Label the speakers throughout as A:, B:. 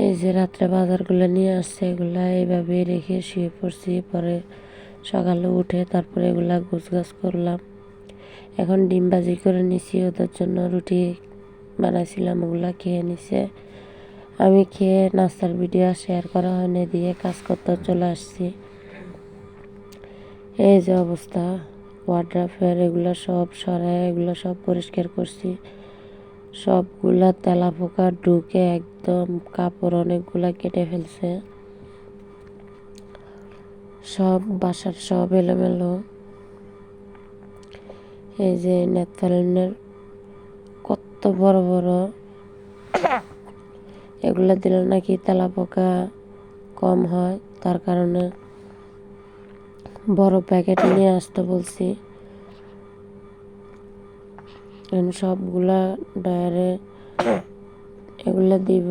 A: এই যে রাত্রে বাজারগুলো নিয়ে আসছে, এগুলা এইভাবে রেখে শুয়ে পড়ছি। পরে সকালে উঠে তারপরে এগুলা গোছগাছ করলাম। এখন ডিম ভাজি করে নিছি, ওদের জন্য রুটি বানাইছিলাম, ওগুলা খেয়ে নিছে। আমি খেয়ে নাস্তার ভিডিও শেয়ার করা হয়নি, দিয়ে কাজ করতে চলে আসছি। এই যে অবস্থা ওয়ার্ড্রোবের, এগুলো সব সরাই, এগুলো সব পরিষ্কার করছি। সবগুলা তেলা পোকা ঢুকে একদম কাপড় অনেকগুলা কেটে ফেলছে। সব বাসার সব এলোমেলো। এই যে নেটফালিনের কত বড় বড়, এগুলা দিলে নাকি তেলা পোকা কম হয়, তার কারণে বড় প্যাকেট নিয়ে আসতে বলছি। সবগুলা ডায়ারে এগুলা দিব।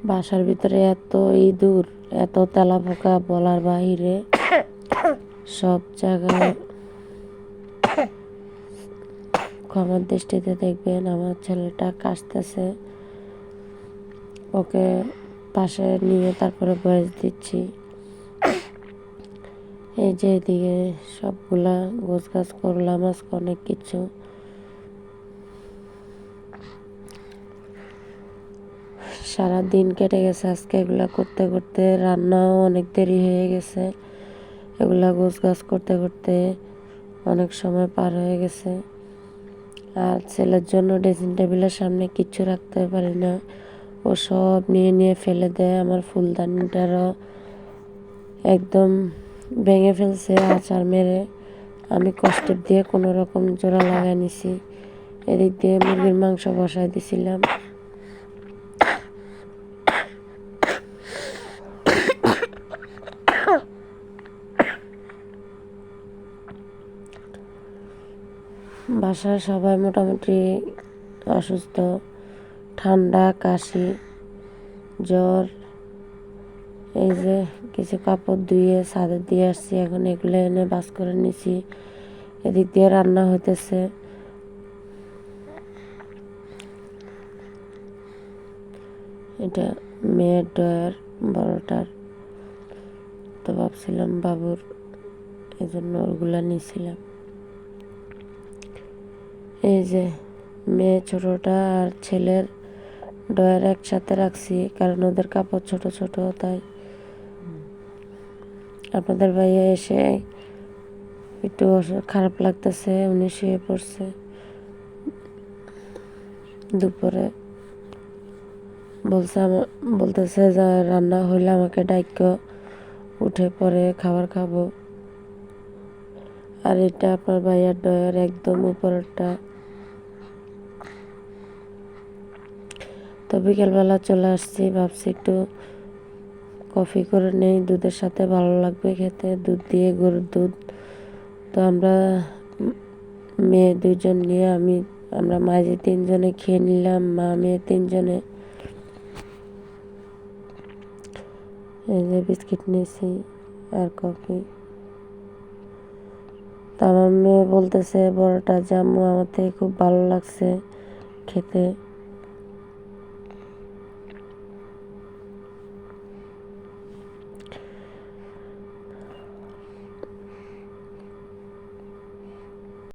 A: বাসার ভিতরে এত ইঁদুর, এত তেলা পোকা বলার বাহিরে। সব জায়গায় ক্ষমার দৃষ্টিতে দেখবেন। আমার ছেলেটা কাশতেছে, ওকে পাশে নিয়ে তারপরে বয়স দিচ্ছি। এই যে এদিকে সবগুলা গোছগাছ করলাম আজকে অনেক কিছু। সারাদিন কেটে গেছে আজকে এগুলা করতে করতে, রান্নাও অনেক দেরি হয়ে গেছে। এগুলা গোছগাছ করতে করতে অনেক সময় পার হয়ে গেছে। আর ছেলের জন্য ড্রেসিং টেবিলের সামনে কিচ্ছু রাখতে পারি না, ও সব নিয়ে নিয়ে ফেলে দেয়। আমার ফুলদানিটারও একদম ভেঙে ফেলছে আচার মেরে। আমি কষ্টের দিয়ে কোনো রকম জোড়া লাগাই নিছি। এদিক দিয়ে মুরগির মাংস বসাই দিছিলাম। বাসায় সবাই মোটামুটি অসুস্থ, ঠান্ডা, কাশি, জ্বর। এই যে কিছু কাপড় ধুয়ে ছাদে দিয়ে আসছি, এখন এগুলো এনে বাস করে নিছি। এদিক দিয়ে রান্না হইতেছে। এটা মেয়ের ডয়ার, বড়টার। তো ভাবছিলাম বাবুর, এই জন্য ওগুলা নিয়েছিলাম। এই যে মেয়ে ছোটটা আর ছেলের ডয়ার একসাথে রাখছি, কারণ ওদের কাপড় ছোট ছোট, তাই। আপনাদের ভাইয়া এসে একটু খারাপ লাগতেছে, উনি শুয়ে পড়ছে। দুপুরে বলতেছে যে রান্না হইলে আমাকে ডাইক্য উঠে পরে খাবার খাবো। আর এটা আপনার ভাইয়ার ডয়ার, একদম উপরেরটা। তো বিকেলবেলা চলে আসছি, ভাবছি একটু কফি করে নেই, দুধের সাথে ভালো লাগবে খেতে, দুধ দিয়ে, গরুর দুধ। তো আমরা মেয়ে দুজন নিয়ে আমরা মাঝে তিনজনে খেয়ে নিলাম, মা মেয়ে তিনজনে। এই যে বিস্কিট নিয়েছি আর কফি। তা আমার মেয়ে বলতেছে বড়টা, যে আম্মু আমার থেকে খুব ভালো লাগছে খেতে।